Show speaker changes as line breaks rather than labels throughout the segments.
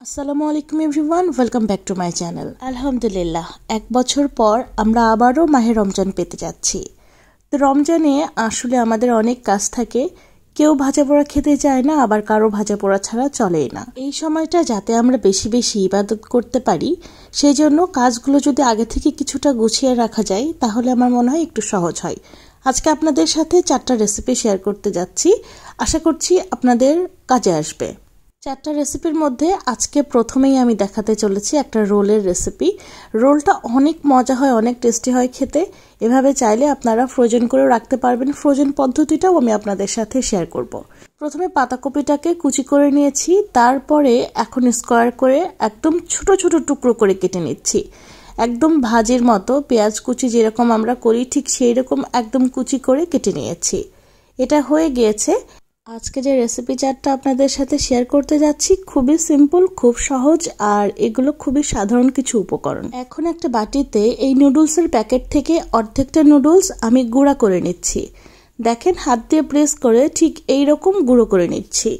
আসসালামু আলাইকুম everyone, welcome back to my channel. আলহামদুলিল্লাহ, 1 বছর পর আমরা আবারও মাহে রমজান পেতে যাচ্ছি। তো রমজানে আসলে আমাদের অনেক কাজ থাকে, কেউ ভাজা পোড়া খেতে চায় না, আবার কারো ভাজা পোড়া ছাড়া চলেই না। এই সময়টা যাতে আমরা বেশি বেশি ইবাদত করতে পারি, সেই জন্য কাজগুলো যদি আগে থেকে কিছুটা গুছিয়ে রাখা যায় তাহলে আমার মনে হয় একটু সহজ হয়। আজকে আপনাদের সাথে 4টা রেসিপি শেয়ার করতে যাচ্ছি, আশা করছি আপনাদের কাজে আসবে। 4টা রেসিপির মধ্যে আজকে প্রথমেই আমি দেখাতে চলেছি একটা রোলের রেসিপি। রোলটা অনেক মজা হয়, অনেক টেস্টি হয় খেতে। এভাবে চাইলে আপনারা ফ্রোজেন করে রাখতে পারবেন। ফ্রোজেন পদ্ধতিটাও আমি আপনাদের সাথে শেয়ার করব। প্রথমে পাতাকপিটাকে কুচি করে নিয়েছি, তারপরে এখন স্কোয়ার করে একদম ছোট ছোট টুকরো করে কেটে নিচ্ছি। একদম ভাজির মতো পেঁয়াজ কুচি যেরকম আমরা করি ঠিক সেই রকম একদম কুচি করে কেটে নিয়েছি। এটা হয়ে গিয়েছে। আজকে যে রেসিপি 4টা আপনাদের সাথে শেয়ার করতে যাচ্ছি খুবই সিম্পল, খুব সহজ, আর এগুলো খুবই সাধারণ কিছু উপকরণ। এখন একটা বাটিতে এই নুডলসের প্যাকেট থেকে অর্ধেকটা নুডলস আমি গুঁড়া করে নিচ্ছি। দেখেন, হাত দিয়ে প্রেস করে ঠিক এই রকম গুঁড়ো করে নিচ্ছি।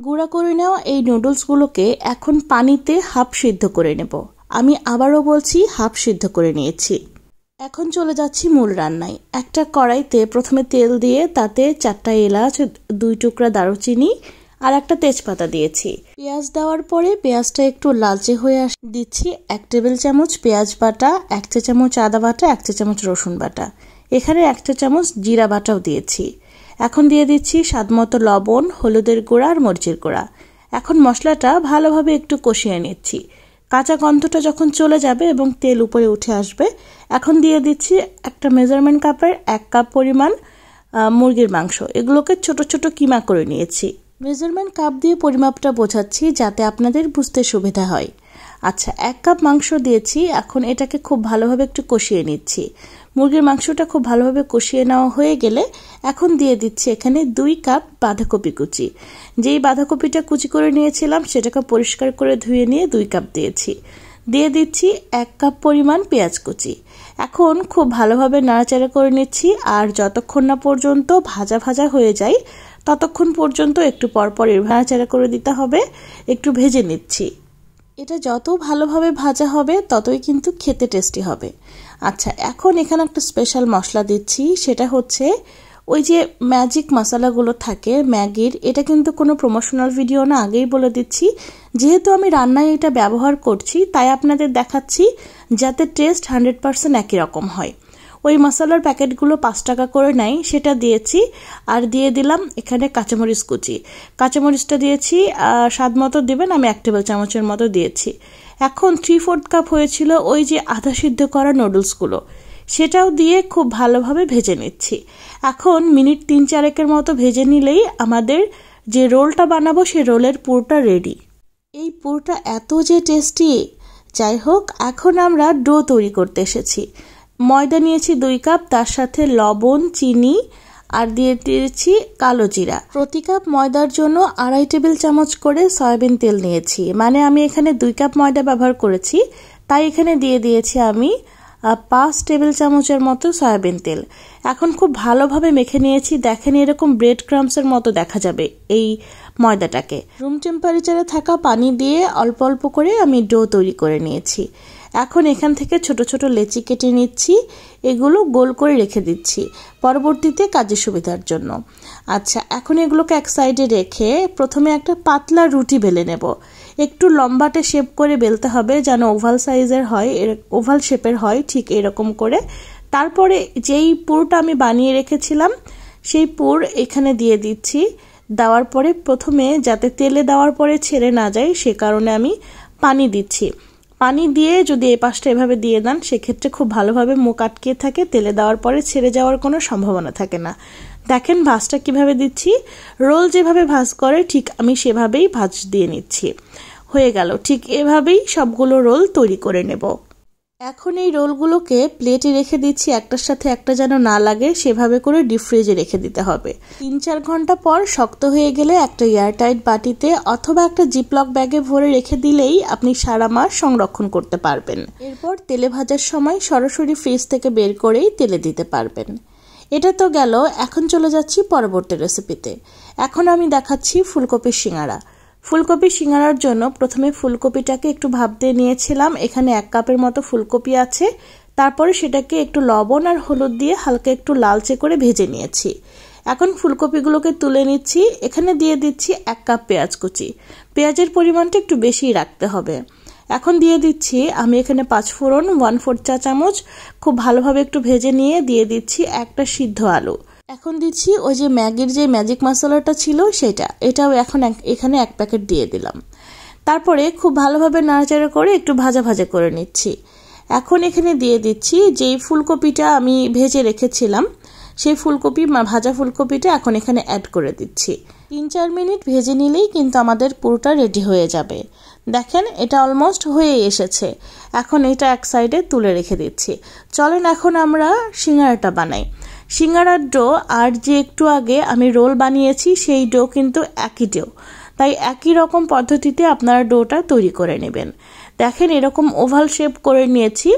গুঁড়া করে নেওয়া এই নুডলসগুলোকে এখন পানিতে হাফ সিদ্ধ করে নেব। আমি আবারও বলছি, হাফ সিদ্ধ করে নিয়েছি। এখন চলে যাচ্ছি মূল রান্নায়। একটা কড়াইতে প্রথমে তেল দিয়ে তাতে 4টা এলাচ, 2 টুকরা দারুচিনি আর একটা তেজপাতা দিয়েছি। পেঁয়াজ দেওয়ার পরে পেঁয়াজটা একটু লালচে হয়ে দিচ্ছি 1 টেবিল চামচ পেঁয়াজ বাটা, 1 চা চামচ আদা বাটা, 1 চা চামচ রসুন বাটা, এখানে 1 চা চামচ জিরা বাটাও দিয়েছি। এখন দিয়ে দিচ্ছি স্বাদমতো লবণ, হলুদের গুঁড়া আর মরিচের গুঁড়া। এখন মশলাটা ভালোভাবে একটু কষিয়ে নিচ্ছি। কাঁচা গন্ধটা যখন চলে যাবে এবং তেল উপরে উঠে আসবে, এখন দিয়ে দিচ্ছি একটা মেজারমেন্ট কাপের 1 কাপ পরিমাণ মুরগির মাংস। এগুলোকে ছোট ছোট কিমা করে নিয়েছি। মেজারমেন্ট কাপ দিয়ে পরিমাপটা বোঝাচ্ছি যাতে আপনাদের বুঝতে সুবিধা হয়। আচ্ছা, 1 কাপ মাংস দিয়েছি। এখন এটাকে খুব ভালোভাবে একটু কষিয়ে নিচ্ছি। মুরগির মাংসটা খুব ভালোভাবে কষিয়ে নেওয়া হয়ে গেলে এখন দিয়ে দিচ্ছি এখানে 2 কাপ বাঁধাকপি কুচি। যেই বাঁধাকপিটা কুচি করে নিয়েছিলাম সেটাকে পরিষ্কার করে ধুয়ে নিয়ে 2 কাপ দিয়েছি। দিয়ে দিচ্ছি 1 কাপ পরিমাণ পেঁয়াজ কুচি। এখন খুব ভালোভাবে নাড়াচাড়া করে নিচ্ছি, আর যতক্ষণ না পর্যন্ত ভাজা ভাজা হয়ে যায় ততক্ষণ পর্যন্ত একটু পরপর নাড়াচাড়া করে দিতে হবে, একটু ভেজে নিচ্ছি। এটা যত ভালোভাবে ভাজা হবে ততই কিন্তু খেতে টেস্টি হবে। আচ্ছা, এখন এখানে একটা স্পেশাল মশলা দিচ্ছি, সেটা হচ্ছে ওই যে ম্যাজিক মশলাগুলো থাকে ম্যাগির। এটা কিন্তু কোনো প্রমোশনাল ভিডিও না, আগেই বলে দিচ্ছি। যেহেতু আমি রান্নায় এটা ব্যবহার করছি তাই আপনাদের দেখাচ্ছি যাতে টেস্ট 100% একই রকম হয়। ওই মশলার প্যাকেটগুলো 5 টাকা করে নেয়, সেটা দিয়েছি। আর দিয়ে দিলাম এখানে কাঁচামরিচ কুচি। কাঁচামরিচটা দিয়েছি স্বাদ মতো দিবেন, আমি 1 টেবিল চামচের মতো দিয়েছি। এখন 3/4 কাপ হয়েছিল ওই যে আধা সিদ্ধ করা নুডলসগুলো, সেটাও দিয়ে খুব ভালোভাবে ভেজে নিচ্ছি। এখন মিনিট 3-4 মতো ভেজে নিলেই আমাদের যে রোলটা বানাবো সেই রোলের পুরটা রেডি। এই পুরটা এত যে টেস্টি! যাই হোক, এখন আমরা ডো তৈরি করতে এসেছি। ময়দা নিয়েছি 2 কাপ, তার সাথে লবণ, চিনি আর দিয়ে দিয়েছি কালো জিরা। প্রতি কাপ ময়দার জন্য 2.5 টেবিল চামচ করে সয়াবিন তেল নিয়েছি। মানে আমি এখানে 2 কাপ ময়দা ব্যবহার করেছি, তাই এখানে দিয়ে দিয়েছি আমি 5 টেবিল চামচের মতো সয়াবিন তেল। এখন খুব ভালোভাবে মেখে নিয়েছি। দেখেন, এরকম ব্রেড ক্রাম্বসের মতো দেখা যাবে এই ময়দাটাকে। রুম টেম্পারেচারে থাকা পানি দিয়ে অল্প অল্প করে আমি ডো তৈরি করে নিয়েছি। এখন এখান থেকে ছোট ছোট লেচি কেটে নিচ্ছি, এগুলো গোল করে রেখে দিচ্ছি পরবর্তীতে কাজের সুবিধার জন্য। আচ্ছা, এখন এগুলোকে এক সাইডে রেখে প্রথমে একটা পাতলা রুটি বেলে নেব। একটু লম্বাটে শেপ করে বেলতে হবে, যেন ওভাল সাইজের হয়, ওভাল শেপের হয়, ঠিক এরকম করে। তারপরে যেই পুরটা আমি বানিয়ে রেখেছিলাম সেই পুর এখানে দিয়ে দিচ্ছি। দেওয়ার পরে প্রথমে যাতে তেলে দেওয়ার পরে ছেড়ে না যায় সে কারণে আমি পানি দিচ্ছি। পানি দিয়ে যদি এই পাশটা এভাবে দিয়ে দেন সেক্ষেত্রে খুব ভালোভাবে মুখ আটকে থাকে, তেলে দেওয়ার পরে ছেড়ে যাওয়ার কোনো সম্ভাবনা থাকে না। দেখেন ভাঁজটা কিভাবে দিচ্ছি, রোল যেভাবে ভাঁজ করে ঠিক আমি সেভাবেই ভাঁজ দিয়ে নিচ্ছি। হয়ে গেল। ঠিক এভাবেই সবগুলো রোল তৈরি করে নেব। এখন এই রোলগুলোকে প্লেটে রেখে দিচ্ছি, একটার সাথে একটা যেন না লাগে, সেভাবে করে ডিপ ফ্রিজে রেখে দিতে হবে। 3-4 ঘন্টা পর শক্ত হয়ে গেলে একটা এয়ারটাইট বাটিতে অথবা একটা জিপলক ব্যাগে ভরে রেখে দিলেই আপনি সারা মাস সংরক্ষণ করতে পারবেন। এরপর তেলে ভাজার সময় সরাসরি ফ্রিজ থেকে বের করেই তেলে দিতে পারবেন। এটা তো গেল। এখন চলে যাচ্ছি পরবর্তী রেসিপিতে। এখন আমি দেখাচ্ছি ফুলকপির সিঙ্গারা। ফুলকপি সিঙ্গারার জন্য প্রথমে ফুলকপিটাকে একটু ভাপতে নিয়েছিলাম। এখানে 1 কাপের মতো ফুলকপি আছে। তারপরে সেটাকে একটু লবণ আর হলুদ দিয়ে হালকা একটু লালচে করে ভেজে নিয়েছি। এখন ফুলকপিগুলোকে তুলে নিচ্ছি। এখানে দিয়ে দিচ্ছি 1 কাপ পেঁয়াজ কুচি। পেঁয়াজের পরিমাণটা একটু বেশি রাখতে হবে। এখন দিয়ে দিচ্ছি আমি এখানে 5 ফোড়ন 1/4 চা চামচ। খুব ভালোভাবে একটু ভেজে নিয়ে দিয়ে দিচ্ছি একটা সিদ্ধ আলু। এখন দিচ্ছি ওই যে ম্যাগির যে ম্যাজিক মশলাটা ছিল সেটা, এটাও এখন এখানে 1 প্যাকেট দিয়ে দিলাম। তারপরে খুব ভালোভাবে নাড়াচাড়া করে একটু ভাজা ভাজা করে নিচ্ছি। এখন এখানে দিয়ে দিচ্ছি যেই ফুলকপিটা আমি ভেজে রেখেছিলাম, সেই ভাজা ফুলকপিটা এখন এখানে অ্যাড করে দিচ্ছি। 3-4 মিনিট ভেজে নিলেই কিন্তু আমাদের পুরোটা রেডি হয়ে যাবে। দেখেন এটা অলমোস্ট হয়ে এসেছে। এখন এটা এক সাইডে তুলে রেখে দিচ্ছি। চলেন এখন আমরা সিঙ্গারাটা বানাই। সিঙ্গারার ডো আর যে একটু আগে আমি রোল বানিয়েছি সেই ডো কিন্তু একই ডো, তাই একই রকম পদ্ধতিতে আপনারা ডোটা তৈরি করে নেবেন। দেখেন এরকম ওভাল শেপ করে নিয়েছি।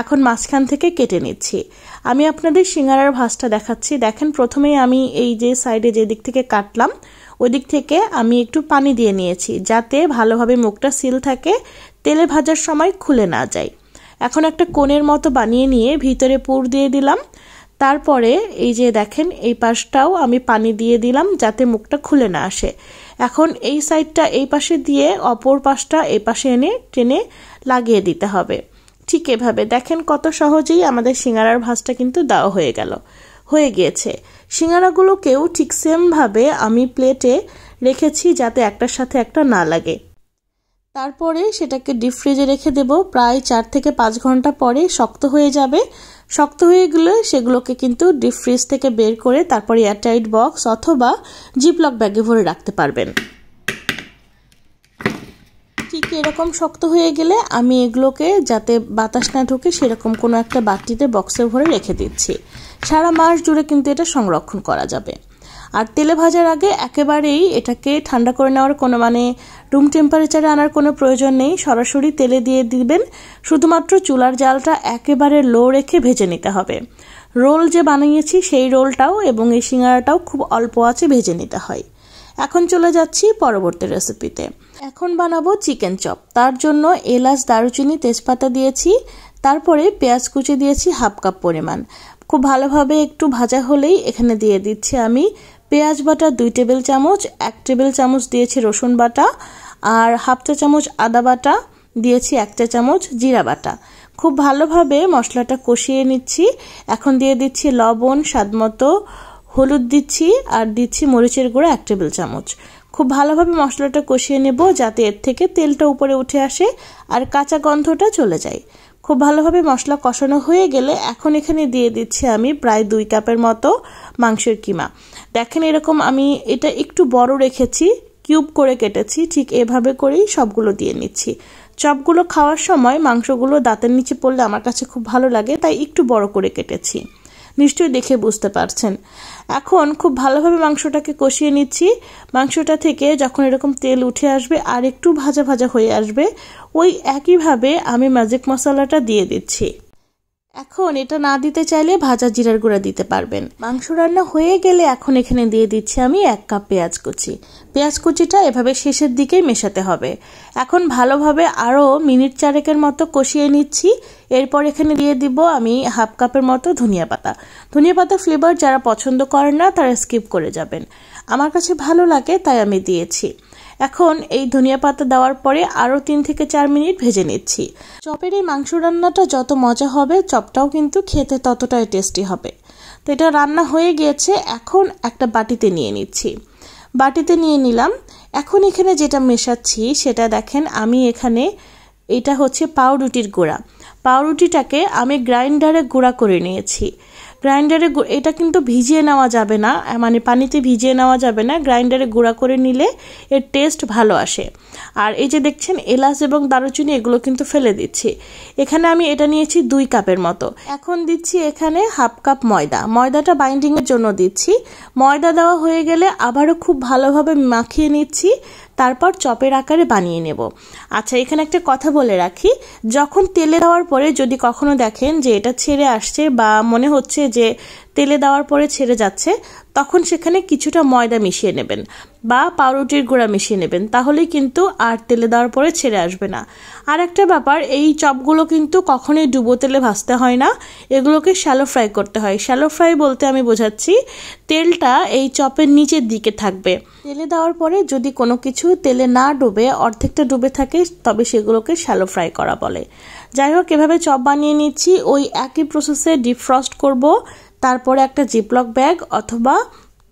এখন মাঝখান থেকে কেটে নিচ্ছি। আমি আপনাদের সিঙ্গারার ভাঁজটা দেখাচ্ছি। দেখেন প্রথমেই আমি এই যে সাইডে যে দিক থেকে কাটলাম ওই দিক থেকে আমি একটু পানি দিয়ে নিয়েছি যাতে ভালোভাবে মুখটা সিল থাকে, তেলে ভাজার সময় খুলে না যায়। এখন একটা কোণের মতো বানিয়ে নিয়ে ভিতরে পুর দিয়ে দিলাম। তারপরে এই যে দেখেন এই পাশটাও আমি পানি দিয়ে দিলাম যাতে মুখটা খুলে না আসে। এখন এই সাইডটা এই পাশে দিয়ে অপর পাশটা এই পাশে এনে টেনে লাগিয়ে দিতে হবে। ঠিক এভাবে দেখেন কত সহজেই আমাদের সিঙ্গারার ভাঁজটা কিন্তু দেওয়া হয়ে গিয়েছে। সিঙ্গারাগুলোকেও ঠিক সেম ভাবে আমি প্লেটে রেখেছি যাতে একটার সাথে একটা না লাগে। তারপরে সেটাকে ডিপ ফ্রিজে রেখে দেব। প্রায় 4 থেকে 5 ঘন্টা পরে শক্ত হয়ে যাবে। শক্ত হয়ে গেলে সেগুলোকে কিন্তু ডিপ ফ্রিজ থেকে বের করে তারপরে এয়ারটাইট বক্স অথবা জিপলক ব্যাগে ভরে রাখতে পারবেন। ঠিক এরকম শক্ত হয়ে গেলে আমি এগুলোকে যাতে বাতাস না ঢোকে সেরকম কোনো একটা বাটিতে বক্সে ভরে রেখে দিচ্ছি। সারা মাস জুড়ে কিন্তু এটা সংরক্ষণ করা যাবে। আর তেলে ভাজার আগে একেবারেই এটাকে ঠান্ডা করে নেওয়ার কোনো রুম টেম্পারেচারে আনার কোনো প্রয়োজন নেই। সরাসরি তেলে দিয়ে দিবেন। শুধুমাত্র চুলার জালটা একেবারে লো রেখে ভেজে নিতে হবে। রোল যে বানিয়েছি সেই রোলটাও এবং এই সিঙ্গারাটাও খুব অল্প আঁচে ভেজে নিতে হয়। এখন চলে যাচ্ছি পরবর্তী রেসিপিতে। এখন বানাবো চিকেন চপ। তার জন্য এলাচ, দারুচিনি, তেজপাতা দিয়েছি। তারপরে পেঁয়াজ কুচি দিয়েছি 1/2 কাপ পরিমাণ। খুব ভালোভাবে একটু ভাজা হলেই এখানে দিয়ে দিচ্ছি আমি পেঁয়াজ বাটা 2 টেবিল চামচ, 1 টেবিল চামচ দিয়েছি রসুন বাটা, আর 1/2 চা চামচ আদা বাটা দিয়েছি, 1 চা চামচ জিরা বাটা। খুব ভালোভাবে মশলাটা কষিয়ে নিচ্ছি। এখন দিয়ে দিচ্ছি লবণ, স্বাদমতো হলুদ দিচ্ছি, আর দিচ্ছি মরিচের গুঁড়া 1 টেবিল চামচ। খুব ভালোভাবে মশলাটা কষিয়ে নেব যাতে এর থেকে তেলটা উপরে উঠে আসে আর কাঁচা গন্ধটা চলে যায়। খুব ভালোভাবে মশলা কষানো হয়ে গেলে এখন এখানে দিয়ে দিচ্ছি আমি প্রায় 2 কাপের মতো মাংসের কিমা। দেখেন এরকম আমি এটা একটু বড় রেখেছি, কিউব করে কেটেছি। ঠিক এভাবে করেই সবগুলো দিয়ে নিচ্ছি। চপগুলো খাওয়ার সময় মাংসগুলো দাঁতের নিচে পড়লে আমার কাছে খুব ভালো লাগে, তাই একটু বড় করে কেটেছি। নিশ্চয়ই দেখে বুঝতে পারছেন। এখন খুব ভালোভাবে মাংসটাকে কষিয়ে নিচ্ছি। মাংসটা থেকে যখন এরকম তেল উঠে আসবে আর একটু ভাজা ভাজা হয়ে আসবে, ওই একইভাবে আমি ম্যাজিক মশলাটা দিয়ে দিচ্ছি। এখন এটা না দিতে চাইলে ভাজা জিরার গুঁড়া দিতে পারবেন। মাংস রান্না হয়ে গেলে এখন এখানে দিয়ে দিচ্ছি আমি 1 কাপ পেঁয়াজ কুচি। পেঁয়াজ কুচিটা এভাবে শেষের দিকেই মেশাতে হবে। এখন ভালোভাবে আরও মিনিট 4 মতো কষিয়ে নিচ্ছি। এরপর এখানে দিয়ে দিব আমি 1/2 কাপের মতো ধনিয়া পাতা। ধনিয়া পাতা ফ্লেভার যারা পছন্দ করেন না তারা স্কিপ করে যাবেন। আমার কাছে ভালো লাগে তাই আমি দিয়েছি। এখন এই ধনিয়া পাতা দেওয়ার পরে আরও 3 থেকে 4 মিনিট ভেজে নিচ্ছি। চপের এই মাংস রান্নাটা যত মজা হবে চপটাও কিন্তু খেতে ততটাই টেস্টি হবে। তো এটা রান্না হয়ে গিয়েছে। এখন একটা বাটিতে নিয়ে নিচ্ছি। বাটিতে নিয়ে নিলাম। এখন এখানে যেটা মেশাচ্ছি সেটা দেখেন আমি এখানে এটা হচ্ছে পাউরুটির গুঁড়া। পাউরুটিটাকে আমি গ্রাইন্ডারে গুঁড়া করে নিয়েছি। গ্রাইন্ডারে এটা কিন্তু ভিজিয়ে নেওয়া যাবে না, পানিতে ভিজিয়ে নেওয়া যাবে না। গ্রাইন্ডারে গুঁড়া করে নিলে এর টেস্ট ভালো আসে। আর এই যে দেখছেন এলাচ এবং দারুচিনি এগুলো কিন্তু ফেলে দিচ্ছি। এখানে আমি এটা নিয়েছি 2 কাপের মতো। এখন দিচ্ছি এখানে 1/2 কাপ ময়দা। ময়দাটা বাইন্ডিংয়ের জন্য দিচ্ছি। ময়দা দেওয়া হয়ে গেলে আবারও খুব ভালোভাবে মাখিয়ে নিচ্ছি। তারপর চপের আকারে বানিয়ে নেব। আচ্ছা, এখানে একটা কথা বলে রাখি, যখন তেলে দেওয়ার পরে যদি কখনো দেখেন যে এটা ছেড়ে আসছে বা মনে হচ্ছে যে তেলে দেওয়ার পরে ছেড়ে যাচ্ছে, তখন সেখানে কিছুটা ময়দা মিশিয়ে নেবেন বা পাউরুটির গুঁড়া মিশিয়ে নেবেন, তাহলেই কিন্তু আর তেলে দেওয়ার পরে ছেড়ে আসবে না। আর একটা ব্যাপার, এই চপগুলো কিন্তু কখনোই ডুবো তেলে ভাজতে হয় না, এগুলোকে শ্যালো ফ্রাই করতে হয়। শ্যালো ফ্রাই বলতে আমি বোঝাচ্ছি তেলটা এই চপের নিচের দিকে থাকবে। তেলে দেওয়ার পরে যদি কোনো কিছু তেলে না ডুবে, অর্ধেকটা ডুবে থাকে, তবে সেগুলোকে শ্যালো ফ্রাই করা বলে। যাই হোক, এভাবে চপ বানিয়ে নিচ্ছি। ওই একই প্রসেসে ডিপ ফ্রস্ট করব, তারপরে একটা জিপলক ব্যাগ অথবা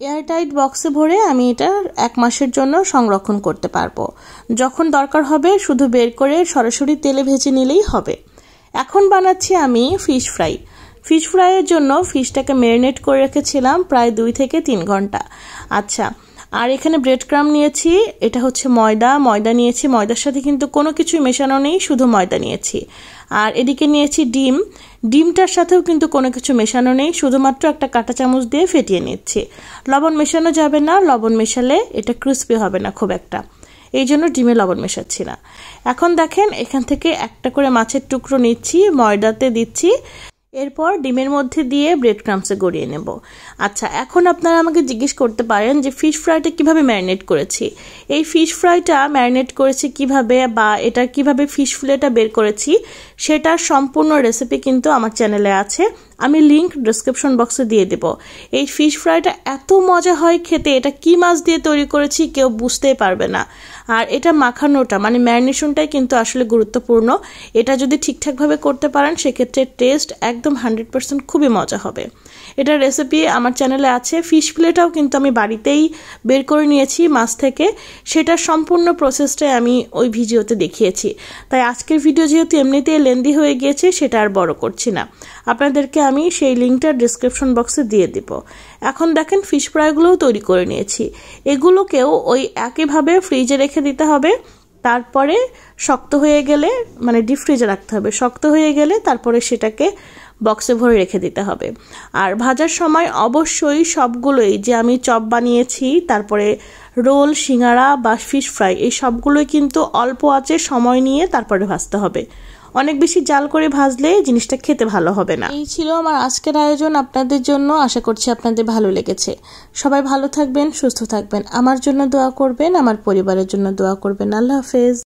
এয়ারটাইট বক্সে ভরে আমি এটা 1 মাসের জন্য সংরক্ষণ করতে পারবো। যখন দরকার হবে শুধু বের করে সরাসরি তেলে ভেজে নিলেই হবে। এখন বানাচ্ছি আমি ফিশ ফ্রাই। ফিশ ফ্রাইয়ের জন্য ফিশটাকে ম্যারিনেট করে রেখেছিলাম প্রায় 2 থেকে 3 ঘন্টা। আচ্ছা, আর এখানে ব্রেড ক্রাম্ব নিয়েছি, এটা হচ্ছে ময়দা নিয়েছি, ময়দার সাথে কিন্তু কোনো কিছুই মেশানো নেই, শুধু ময়দা নিয়েছি। আর এদিকে নিয়েছি ডিমটার সাথেও কিন্তু কোনো কিছু মেশানো নেই, শুধুমাত্র একটা কাঁটা চামচ দিয়ে ফেটিয়ে নিচ্ছি। লবণ মেশানো যাবে না, লবণ মেশালে এটা ক্রিস্পি হবে না খুব একটা, এই জন্য ডিমে লবণ মেশাচ্ছি না। এখন দেখেন, এখান থেকে একটা করে মাছের টুকরো নিচ্ছি, ময়দাতে দিচ্ছি, এরপর ডিমের মধ্যে দিয়ে ব্রেড ক্রাম্বসে গড়িয়ে নেব। আচ্ছা, এখন আপনারা আমাকে জিজ্ঞেস করতে পারেন যে ফিশ ফ্রাইটা কিভাবে ম্যারিনেট করেছি। এই ফিশ ফ্রাইটা ম্যারিনেট করেছি কিভাবে বা এটা কিভাবে ফিশ ফিলেটা বের করেছি, সেটার সম্পূর্ণ রেসিপি কিন্তু আমার চ্যানেলে আছে, আমি লিংক ডেসক্রিপশন বক্সে দিয়ে দেব। এই ফিশ ফ্রাইটা এত মজা হয় খেতে, এটা কি মাছ দিয়ে তৈরি করেছি কেউ বুঝতেই পারবে না। আর এটা মাখানোটা মানে ম্যারিনেশনটাই কিন্তু আসলে গুরুত্বপূর্ণ। এটা যদি ঠিকঠাকভাবে করতে পারেন সেক্ষেত্রে টেস্ট একদম 100% খুবই মজা হবে। এটার রেসিপি আমার চ্যানেলে আছে। ফিশ ফিলেটাও কিন্তু আমি বাড়িতেই বের করে নিয়েছি মাছ থেকে, সেটার সম্পূর্ণ প্রসেসটাই আমি ওই ভিডিওতে দেখিয়েছি। তাই আজকের ভিডিও যেহেতু এমনিতেই লেন্দি হয়ে গিয়েছে, সেটা আর বড় করছি না, আপনাদেরকে আমি সেই লিঙ্কটা ডেসক্রিপশন বক্সে দিয়ে দিব। এখন দেখেন, ফিশ ফ্রাইগুলোও তৈরি করে নিয়েছি, এগুলোকেও ওই একইভাবে ফ্রিজে রেখে দিতে হবে। তারপরে শক্ত হয়ে গেলে, মানে ডিপ ফ্রিজে রাখতে হবে, শক্ত হয়ে গেলে তারপরে সেটাকে বক্সে ভরে রেখে দিতে হবে। আর ভাজার সময় অবশ্যই সবগুলোই, যে আমি চপ বানিয়েছি, তারপরে রোল, সিঙ্গারা বা ফিশ ফ্রাই, এই সবগুলোই কিন্তু অল্প আঁচে সময় নিয়ে তারপরে ভাজতে হবে। অনেক বেশি জাল করে ভাজলে জিনিসটা খেতে ভালো হবে না। এই ছিল আমার আজকের আয়োজন আপনাদের জন্য, আশা করছি আপনাদের ভালো লেগেছে। সবাই ভালো থাকবেন, সুস্থ থাকবেন, আমার জন্য দোয়া করবেন, আমার পরিবারের জন্য দোয়া করবেন। আল্লাহ হাফেজ।